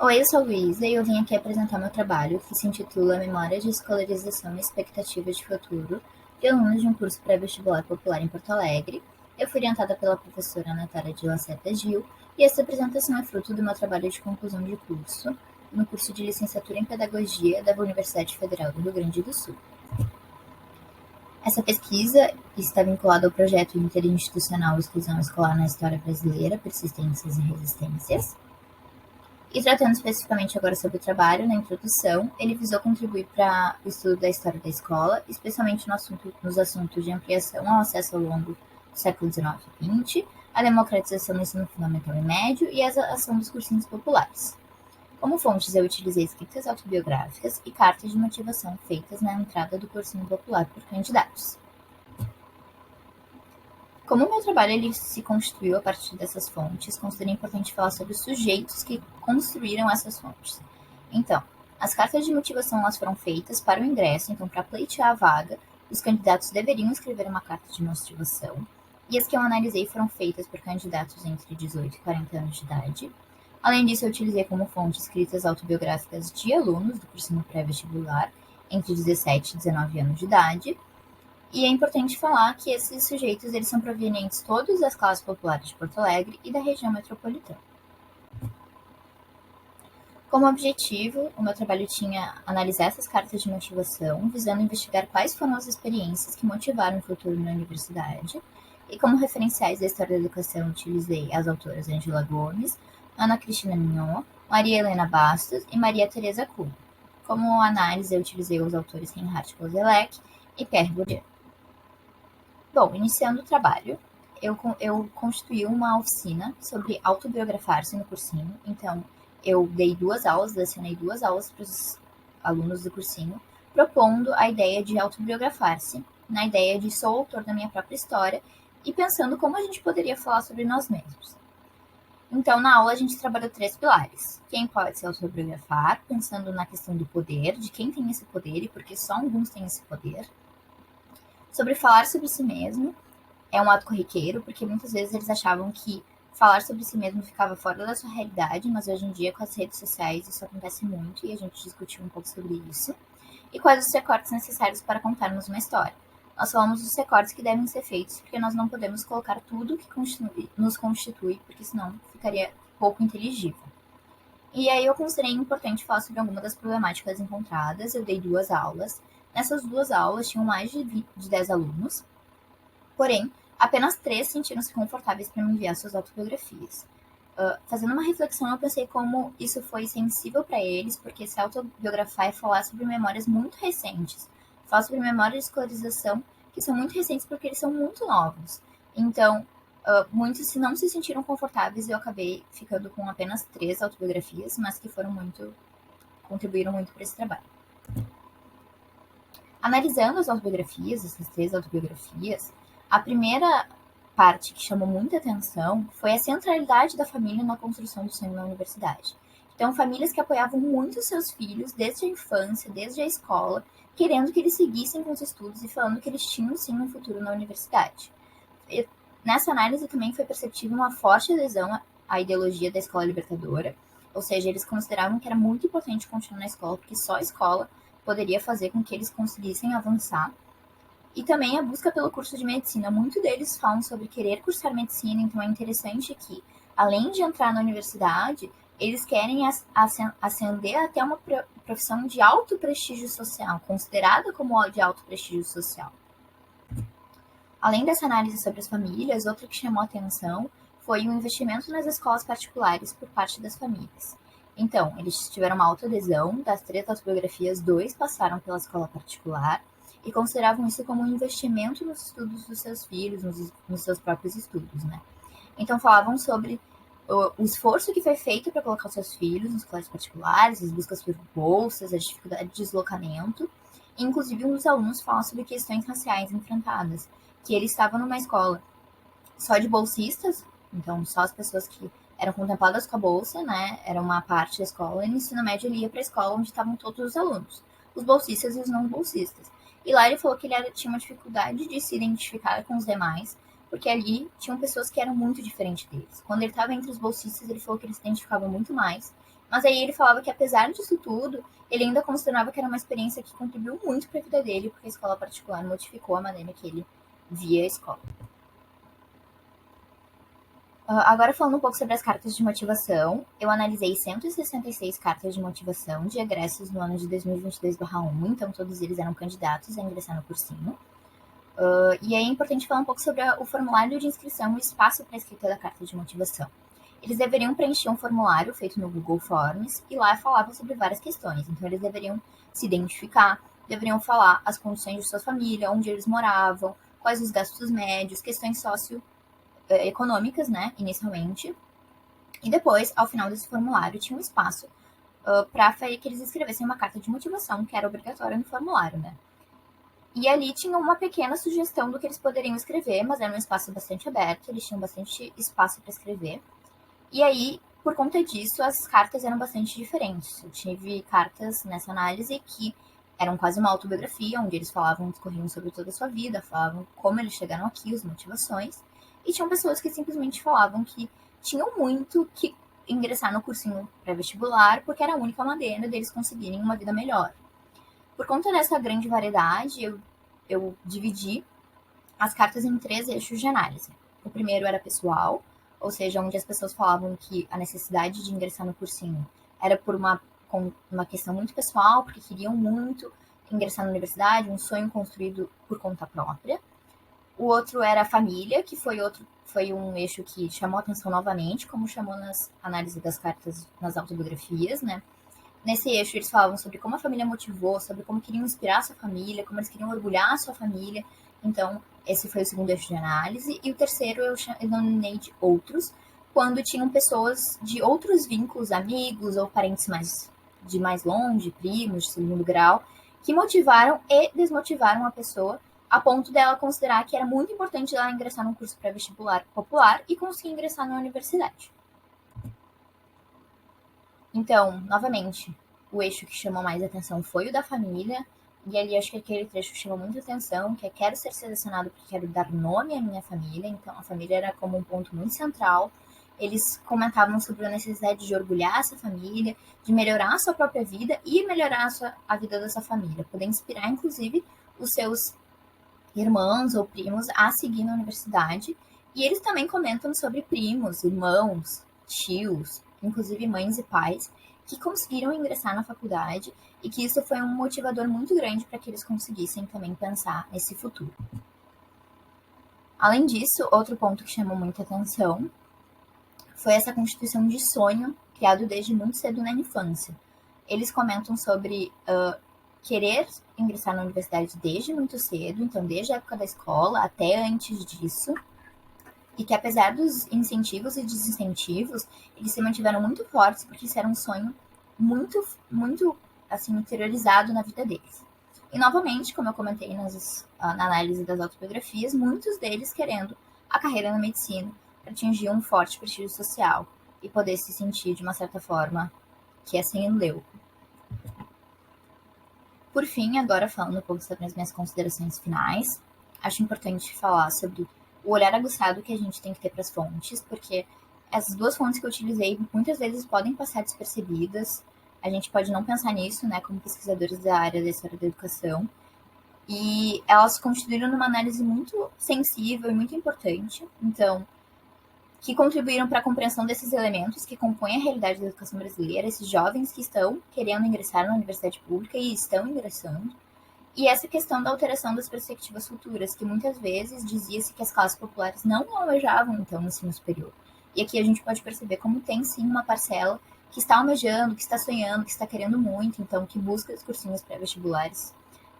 Oi, eu sou a Luísa e eu vim aqui apresentar meu trabalho, que se intitula Memória de Escolarização e Expectativa de Futuro de alunos de um curso pré-vestibular popular em Porto Alegre. Eu fui orientada pela professora Natália de Lacerda Gil e essa apresentação é fruto do meu trabalho de conclusão de curso no curso de Licenciatura em Pedagogia da Universidade Federal do Rio Grande do Sul. Essa pesquisa está vinculada ao projeto interinstitucional Exclusão Escolar na História Brasileira, Persistências e Resistências. E tratando especificamente agora sobre o trabalho, na introdução, ele visou contribuir para o estudo da história da escola, especialmente nos assuntos de ampliação ao acesso ao longo do século XIX e XX, a democratização do ensino fundamental e médio e a ação dos cursinhos populares. Como fontes, eu utilizei escritas autobiográficas e cartas de motivação feitas na entrada do cursinho popular por candidatos. Como o meu trabalho ele se constituiu a partir dessas fontes, considerei importante falar sobre os sujeitos que construíram essas fontes. Então, as cartas de motivação elas foram feitas para o ingresso, então para pleitear a vaga, os candidatos deveriam escrever uma carta de motivação, e as que eu analisei foram feitas por candidatos entre 18 e 40 anos de idade. Além disso, eu utilizei como fonte escritas autobiográficas de alunos do cursinho pré-vestibular entre 17 e 19 anos de idade. E é importante falar que esses sujeitos eles são provenientes todos das classes populares de Porto Alegre e da região metropolitana. Como objetivo, o meu trabalho tinha analisar essas cartas de motivação, visando investigar quais foram as experiências que motivaram o futuro na universidade. E como referenciais da história da educação, utilizei as autoras Angela Gomes, Ana Cristina Mignon, Maria Helena Bastos e Maria Teresa Cury. Como análise, eu utilizei os autores Reinhard Koselleck e Pierre Bourdieu. Bom, iniciando o trabalho, eu constituí uma oficina sobre autobiografar-se no cursinho. Então, eu dei lecionei duas aulas para os alunos do cursinho, propondo a ideia de autobiografar-se, na ideia de sou autor da minha própria história e pensando como a gente poderia falar sobre nós mesmos. Então, na aula, a gente trabalhou 3 pilares. Quem pode se autobiografar, pensando na questão do poder, de quem tem esse poder e porque só alguns têm esse poder. Sobre falar sobre si mesmo, é um ato corriqueiro, porque muitas vezes eles achavam que falar sobre si mesmo ficava fora da sua realidade, mas hoje em dia, com as redes sociais, isso acontece muito e a gente discutiu um pouco sobre isso. E quais os recortes necessários para contarmos uma história. Nós falamos dos recortes que devem ser feitos, porque nós não podemos colocar tudo que nos constitui, porque senão ficaria pouco inteligível. E aí eu considerei importante falar sobre algumas das problemáticas encontradas. Eu dei 2 aulas. Nessas 2 aulas tinham mais de 10 alunos, porém, apenas 3 sentiram-se confortáveis para me enviar suas autobiografias. Fazendo uma reflexão, eu pensei como isso foi sensível para eles, porque se autobiografar é falar sobre memórias muito recentes. Falar sobre memórias de escolarização que são muito recentes porque eles são muito novos. Então, muitos se não se sentiram confortáveis e eu acabei ficando com apenas 3 autobiografias, mas que contribuíram muito para esse trabalho. Analisando as autobiografias, essas 3 autobiografias, a primeira parte que chamou muita atenção foi a centralidade da família na construção do sonho na universidade. Então, famílias que apoiavam muito seus filhos desde a infância, desde a escola, querendo que eles seguissem com os estudos e falando que eles tinham sim um futuro na universidade. E nessa análise também foi perceptível uma forte adesão à ideologia da escola libertadora, ou seja, eles consideravam que era muito importante continuar na escola, porque só a escola poderia fazer com que eles conseguissem avançar. E também a busca pelo curso de medicina. Muitos deles falam sobre querer cursar medicina, então é interessante que, além de entrar na universidade, eles querem ascender até uma profissão de alto prestígio social, considerada como de alto prestígio social. Além dessa análise sobre as famílias, outra que chamou a atenção foi o investimento nas escolas particulares por parte das famílias. Então, eles tiveram uma alta adesão, das 3 autobiografias, 2 passaram pela escola particular, e consideravam isso como um investimento nos estudos dos seus filhos, nos seus próprios estudos, né? Então falavam sobre o esforço que foi feito para colocar os seus filhos nos colégios particulares, as buscas por bolsas, a dificuldade de deslocamento. E, inclusive, um dos alunos fala sobre questões raciais enfrentadas, que ele estava numa escola só de bolsistas, então só as pessoas que eram contempladas com a bolsa, né? Era uma parte da escola, e no ensino médio ele ia para a escola onde estavam todos os alunos, os bolsistas e os não bolsistas. E lá ele falou que ele tinha uma dificuldade de se identificar com os demais, porque ali tinham pessoas que eram muito diferentes deles. Quando ele estava entre os bolsistas, ele falou que eles se identificavam muito mais, Mas aí ele falava que, apesar disso tudo, ele ainda considerava que era uma experiência que contribuiu muito para a vida dele, porque a escola particular modificou a maneira que ele via a escola. Agora falando um pouco sobre as cartas de motivação, eu analisei 166 cartas de motivação de egressos no ano de 2022/1, então todos eles eram candidatos a ingressar no cursinho. E aí é importante falar um pouco sobre o formulário de inscrição e o espaço para a escrita da carta de motivação. Eles deveriam preencher um formulário feito no Google Forms e lá falava sobre várias questões. Então eles deveriam se identificar, deveriam falar as condições de sua família, onde eles moravam, quais os gastos médios, questões socioeconômicas, né, inicialmente. E depois, ao final desse formulário, tinha um espaço para que eles escrevessem uma carta de motivação, que era obrigatória no formulário, né. E ali tinha uma pequena sugestão do que eles poderiam escrever, mas era um espaço bastante aberto, eles tinham bastante espaço para escrever. E aí, por conta disso, as cartas eram bastante diferentes. Eu tive cartas nessa análise que eram quase uma autobiografia, onde eles falavam, discorriam sobre toda a sua vida, falavam como eles chegaram aqui, as motivações. E tinham pessoas que simplesmente falavam que tinham muito que ingressar no cursinho pré-vestibular, porque era a única maneira deles conseguirem uma vida melhor. Por conta dessa grande variedade, eu dividi as cartas em 3 eixos de análise. O primeiro era pessoal, ou seja, onde as pessoas falavam que a necessidade de ingressar no cursinho era por uma questão muito pessoal, porque queriam muito ingressar na universidade, um sonho construído por conta própria. O outro era a família, que foi um eixo que chamou a atenção novamente, como chamou nas análises das cartas nas autobiografias, né? Nesse eixo, eles falavam sobre como a família motivou, sobre como queriam inspirar a sua família, como eles queriam orgulhar a sua família. Então, esse foi o segundo eixo de análise. E o terceiro eu denominei de outros, quando tinham pessoas de outros vínculos, amigos ou parentes de mais longe, primos, de segundo grau, que motivaram e desmotivaram a pessoa a ponto dela considerar que era muito importante ela ingressar num curso pré-vestibular popular e conseguir ingressar na universidade. Então, novamente, o eixo que chamou mais atenção foi o da família, e ali acho que aquele trecho chamou muita atenção, que é quero ser selecionado porque quero dar nome à minha família, então a família era como um ponto muito central. Eles comentavam sobre a necessidade de orgulhar essa família, de melhorar a sua própria vida e melhorar a vida da sua família, poder inspirar, inclusive, os seus irmãos ou primos a seguir na universidade. E eles também comentam sobre primos, irmãos, tios, inclusive mães e pais, que conseguiram ingressar na faculdade e que isso foi um motivador muito grande para que eles conseguissem também pensar nesse futuro. Além disso, outro ponto que chamou muita atenção foi essa constituição de sonho criado desde muito cedo na infância. Eles comentam sobre querer ingressar na universidade desde muito cedo, então desde a época da escola até antes disso, e que apesar dos incentivos e desincentivos, eles se mantiveram muito fortes porque isso era um sonho muito, muito assim, interiorizado na vida deles. E novamente, como eu comentei na análise das autobiografias, muitos deles querendo a carreira na medicina para atingir um forte prestígio social e poder se sentir de uma certa forma que assim leu. Por fim, agora falando um pouco sobre as minhas considerações finais, acho importante falar sobre o olhar aguçado que a gente tem que ter para as fontes, porque essas 2 fontes que eu utilizei muitas vezes podem passar despercebidas, a gente pode não pensar nisso, né, como pesquisadores da área da história da educação, e elas constituíram numa análise muito sensível e muito importante, então, que contribuíram para a compreensão desses elementos que compõem a realidade da educação brasileira, esses jovens que estão querendo ingressar na universidade pública e estão ingressando, e essa questão da alteração das perspectivas futuras, que muitas vezes dizia-se que as classes populares não almejavam, então, o ensino superior. E aqui a gente pode perceber como tem, sim, uma parcela que está almejando, que está sonhando, que está querendo muito, então, que busca os cursinhos pré-vestibulares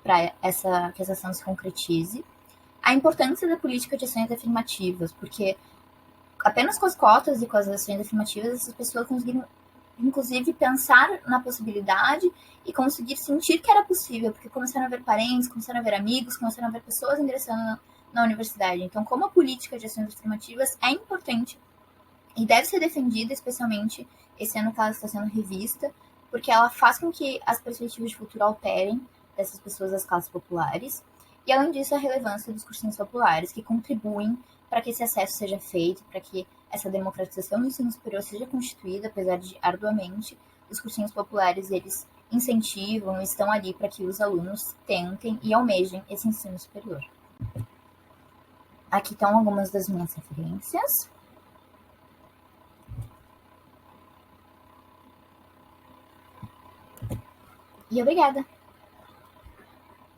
para que essa ação se concretize. A importância da política de ações afirmativas, porque apenas com as cotas e com as ações afirmativas, essas pessoas conseguiram, inclusive, pensar na possibilidade e conseguir sentir que era possível, porque começaram a ver parentes, começaram a ver amigos, começaram a ver pessoas ingressando na universidade. Então, como a política de ações afirmativas é importante e deve ser defendida, especialmente esse ano que ela está sendo revista, porque ela faz com que as perspectivas de futuro alterem dessas pessoas das classes populares. E, além disso, a relevância dos cursinhos populares, que contribuem para que esse acesso seja feito, para que essa democratização do ensino superior seja constituída, apesar de arduamente, os cursinhos populares, eles incentivam, estão ali para que os alunos tentem e almejem esse ensino superior. Aqui estão algumas das minhas referências. E obrigada!